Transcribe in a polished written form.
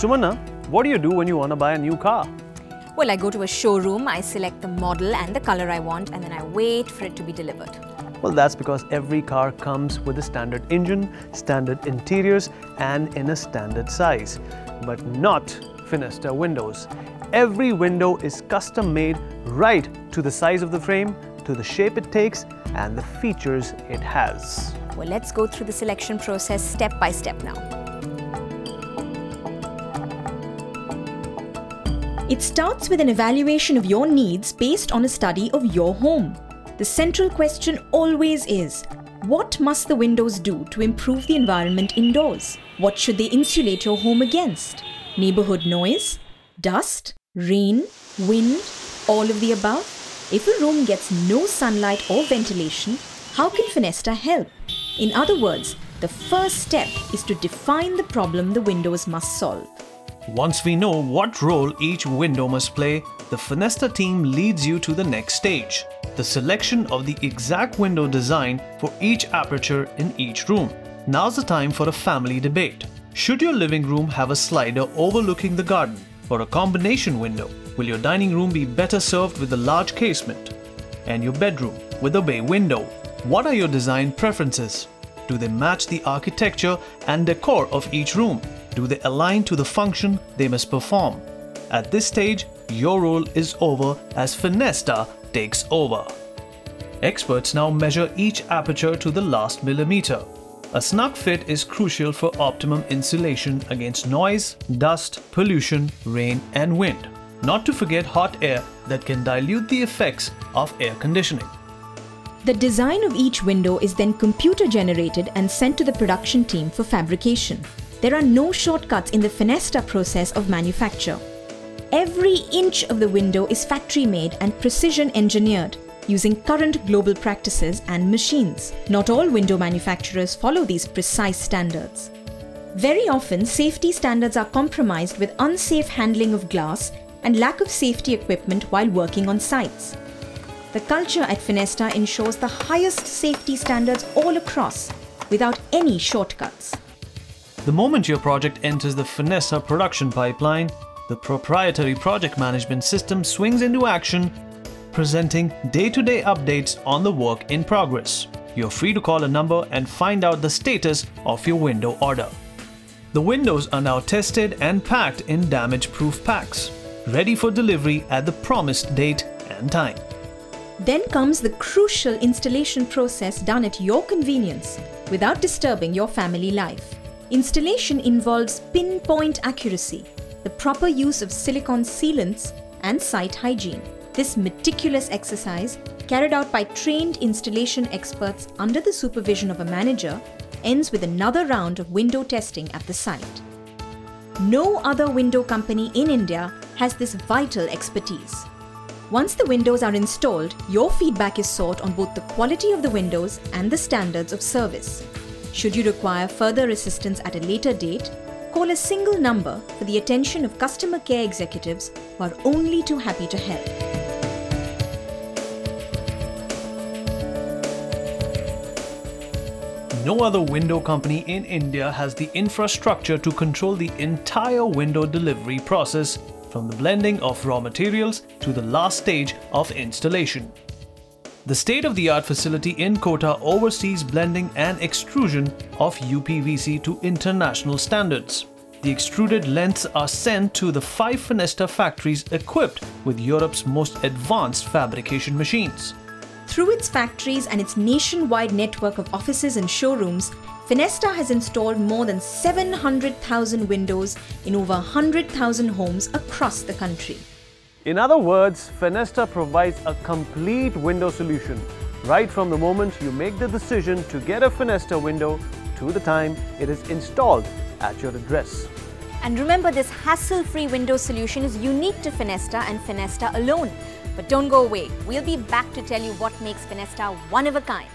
Sumanna, what do you do when you want to buy a new car? Well, I go to a showroom, I select the model and the color I want, and then I wait for it to be delivered. Well, that's because every car comes with a standard engine, standard interiors, and in a standard size. But not Finesta windows. Every window is custom made right to the size of the frame, to the shape it takes, and the features it has. Well, let's go through the selection process step by step now. It starts with an evaluation of your needs based on a study of your home. The central question always is, what must the windows do to improve the environment indoors? What should they insulate your home against? Neighborhood noise? Dust? Rain? Wind? All of the above? If a room gets no sunlight or ventilation, how can Finesta help? In other words, the first step is to define the problem the windows must solve. Once we know what role each window must play, the Finesta team leads you to the next stage, the selection of the exact window design for each aperture in each room. Now's the time for a family debate. Should your living room have a slider overlooking the garden or a combination window? Will your dining room be better served with a large casement? And your bedroom with a bay window? What are your design preferences? Do they match the architecture and decor of each room? Do they align to the function they must perform? At this stage, your role is over as Finesta takes over. Experts now measure each aperture to the last millimeter. A snug fit is crucial for optimum insulation against noise, dust, pollution, rain and wind. Not to forget hot air that can dilute the effects of air conditioning. The design of each window is then computer generated and sent to the production team for fabrication. There are no shortcuts in the Finesta process of manufacture. Every inch of the window is factory made and precision engineered using current global practices and machines. Not all window manufacturers follow these precise standards. Very often, safety standards are compromised with unsafe handling of glass and lack of safety equipment while working on sites. The culture at Finesta ensures the highest safety standards all across, without any shortcuts. The moment your project enters the Finesta production pipeline, the proprietary project management system swings into action, presenting day-to-day updates on the work in progress. You're free to call a number and find out the status of your window order. The windows are now tested and packed in damage-proof packs, ready for delivery at the promised date and time. Then comes the crucial installation process done at your convenience, without disturbing your family life. Installation involves pinpoint accuracy, the proper use of silicone sealants, and site hygiene. This meticulous exercise, carried out by trained installation experts under the supervision of a manager, ends with another round of window testing at the site. No other window company in India has this vital expertise. Once the windows are installed, your feedback is sought on both the quality of the windows and the standards of service. Should you require further assistance at a later date, call a single number for the attention of customer care executives who are only too happy to help. No other window company in India has the infrastructure to control the entire window delivery process, from the blending of raw materials to the last stage of installation. The state-of-the-art facility in Kota oversees blending and extrusion of UPVC to international standards. The extruded lengths are sent to the 5 Finesta factories equipped with Europe's most advanced fabrication machines. Through its factories and its nationwide network of offices and showrooms, Finesta has installed more than 700,000 windows in over 100,000 homes across the country. In other words, Finesta provides a complete window solution, right from the moment you make the decision to get a Finesta window to the time it is installed at your address. And remember, this hassle-free window solution is unique to Finesta and Finesta alone. But don't go away. We'll be back to tell you what makes Finesta one of a kind.